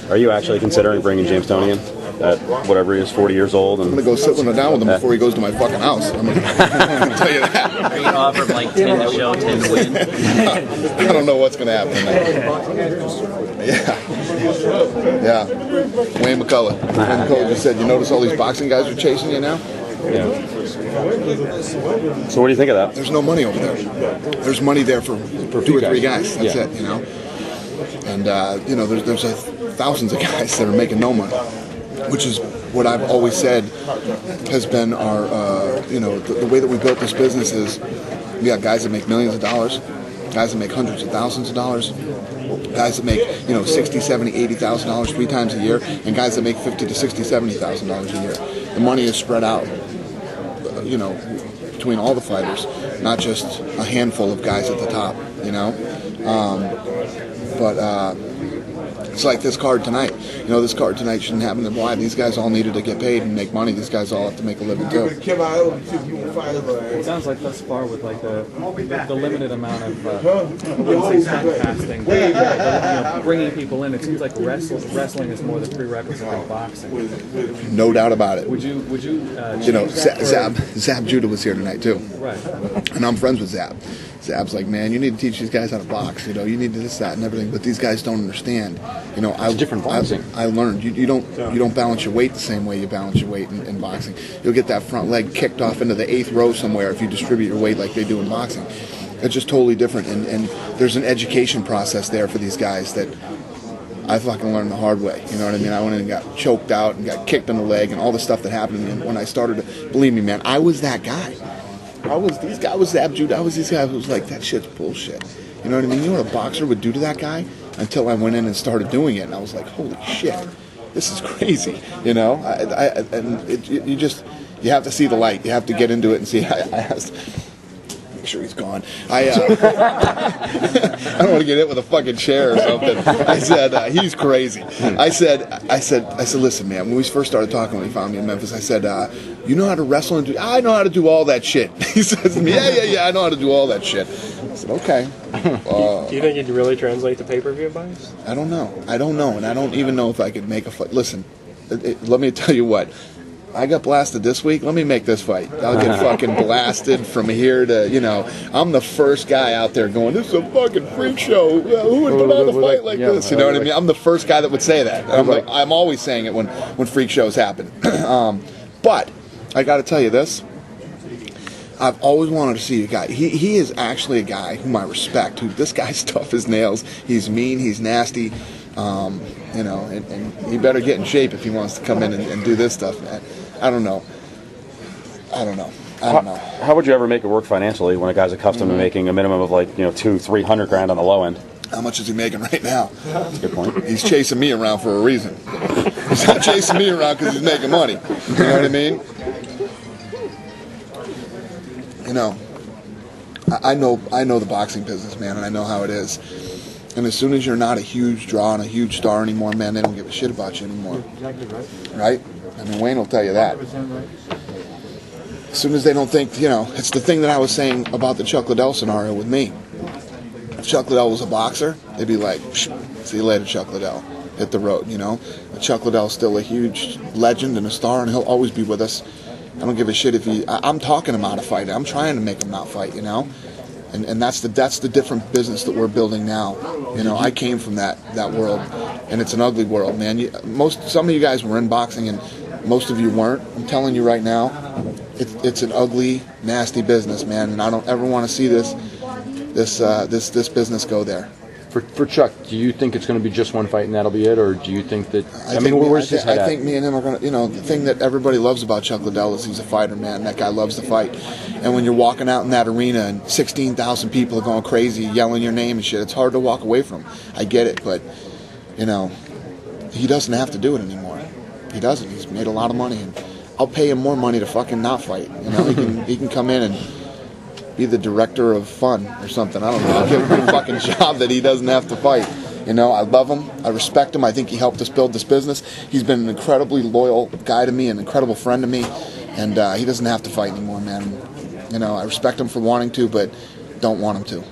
Are you actually considering bringing James Toney in at whatever he is, 40 years old? And I'm going to go sit down with him before he goes to my fucking house. I'm going to tell you that. Are you offer him like 10 to show, 10 to win? I don't know what's going to happen tonight. Yeah. Wayne McCullough. Wayne McCullough just said, you notice all these boxing guys are chasing you now? Yeah. So what do you think of that? There's no money over there. There's money there for 2 or 3 guys. That's it, you know. And there's thousands of guys that are making no money, which is what I've always said has been our, the way that we built this business is we got guys that make millions of dollars, guys that make hundreds of thousands of dollars, guys that make $60,000, $70,000, $80,000 3 times a year, and guys that make $50,000 to $60,000, $70,000 a year. The money is spread out, between all the fighters, not just a handful of guys at the top, But it's like this card tonight. This card tonight shouldn't happen. Why? These guys all needed to get paid and make money. These guys all have to make a living too. It sounds like thus far with like the limited amount of casting, bringing people in. It seems like wrestling is more the prerequisite of boxing. No doubt about it. Would you? Zab Judah was here tonight too. Right. And I'm friends with Zab. Zab's like, man, you need to teach these guys how to box. You need to this, that, and everything. But these guys don't understand. It's different boxing. I learned you don't balance your weight the same way you balance your weight in boxing. You'll get that front leg kicked off into the 8th row somewhere if you distribute your weight like they do in boxing. It's just totally different. And there's an education process there for these guys that I fucking learned the hard way. You know what I mean? I went in and got choked out and got kicked in the leg and all the stuff that happened. And when I started, believe me, man, I was that guy. I was Zab Judah. I was this guy who was like, that shit's bullshit. You know what I mean? You know what a boxer would do to that guy? Until I went in and started doing it, and I was like, holy shit, this is crazy. You have to see the light. You have to get into it and see. I asked, make sure he's gone. I don't want to get hit with a fucking chair or something. I said, he's crazy. I said, listen, man, when we first started talking when he found me in Memphis, I said, you know how to wrestle? And I know how to do all that shit. He says to me, yeah, I know how to do all that shit. I said, okay. Do you think you'd really translate the pay-per-view buys? I don't know, and I don't even know if I could make a fight. Listen, let me tell you what. I got blasted this week. Let me make this fight. I'll get fucking blasted from here to, I'm the first guy out there going, this is a fucking freak show. Who would put on a fight like this? You know what I mean? I'm the first guy that would say that. I'm always saying it when freak shows happen. But I got to tell you this. I've always wanted to see a guy. He is actually a guy whom I respect. This guy's tough as nails. He's mean. He's nasty. And he better get in shape if he wants to come in and do this stuff. I don't know. How would you ever make it work financially when a guy's accustomed to making a minimum of $200-300 grand on the low end? How much is he making right now? That's a good point. He's chasing me around for a reason. He's not chasing me around because he's making money. You know what I mean? I know the boxing business, man, and I know how it is. And as soon as you're not a huge draw and a huge star anymore, man, they don't give a shit about you anymore. Exactly right. Right? I mean, Wayne will tell you that. As soon as they don't think, it's the thing that I was saying about the Chuck Liddell scenario with me. If Chuck Liddell was a boxer, they'd be like, see you later, Chuck Liddell. Hit the road, But Chuck Liddell's still a huge legend and a star, and he'll always be with us. I don't give a shit if I'm talking him out of fighting. I'm trying to make him not fight, And that's the different business that we're building now. I came from that world, and it's an ugly world, man. Some of you guys were in boxing, and most of you weren't. I'm telling you right now, it's an ugly, nasty business, man. And I don't ever want to see this business go there. For Chuck, do you think it's going to be just one fight and that'll be it, or do you think that? Where's his head at? I think me and him are going to. The thing that everybody loves about Chuck Liddell is he's a fighter, man. That guy loves to fight. And when you're walking out in that arena and 16,000 people are going crazy, yelling your name and shit, it's hard to walk away from. I get it, but he doesn't have to do it anymore. He doesn't. He's made a lot of money, and I'll pay him more money to fucking not fight. He can come in and be the director of fun or something. I don't know. I'll give him a fucking job that he doesn't have to fight. I love him. I respect him. I think he helped us build this business. He's been an incredibly loyal guy to me, an incredible friend to me, and he doesn't have to fight anymore, man. I respect him for wanting to, but don't want him to.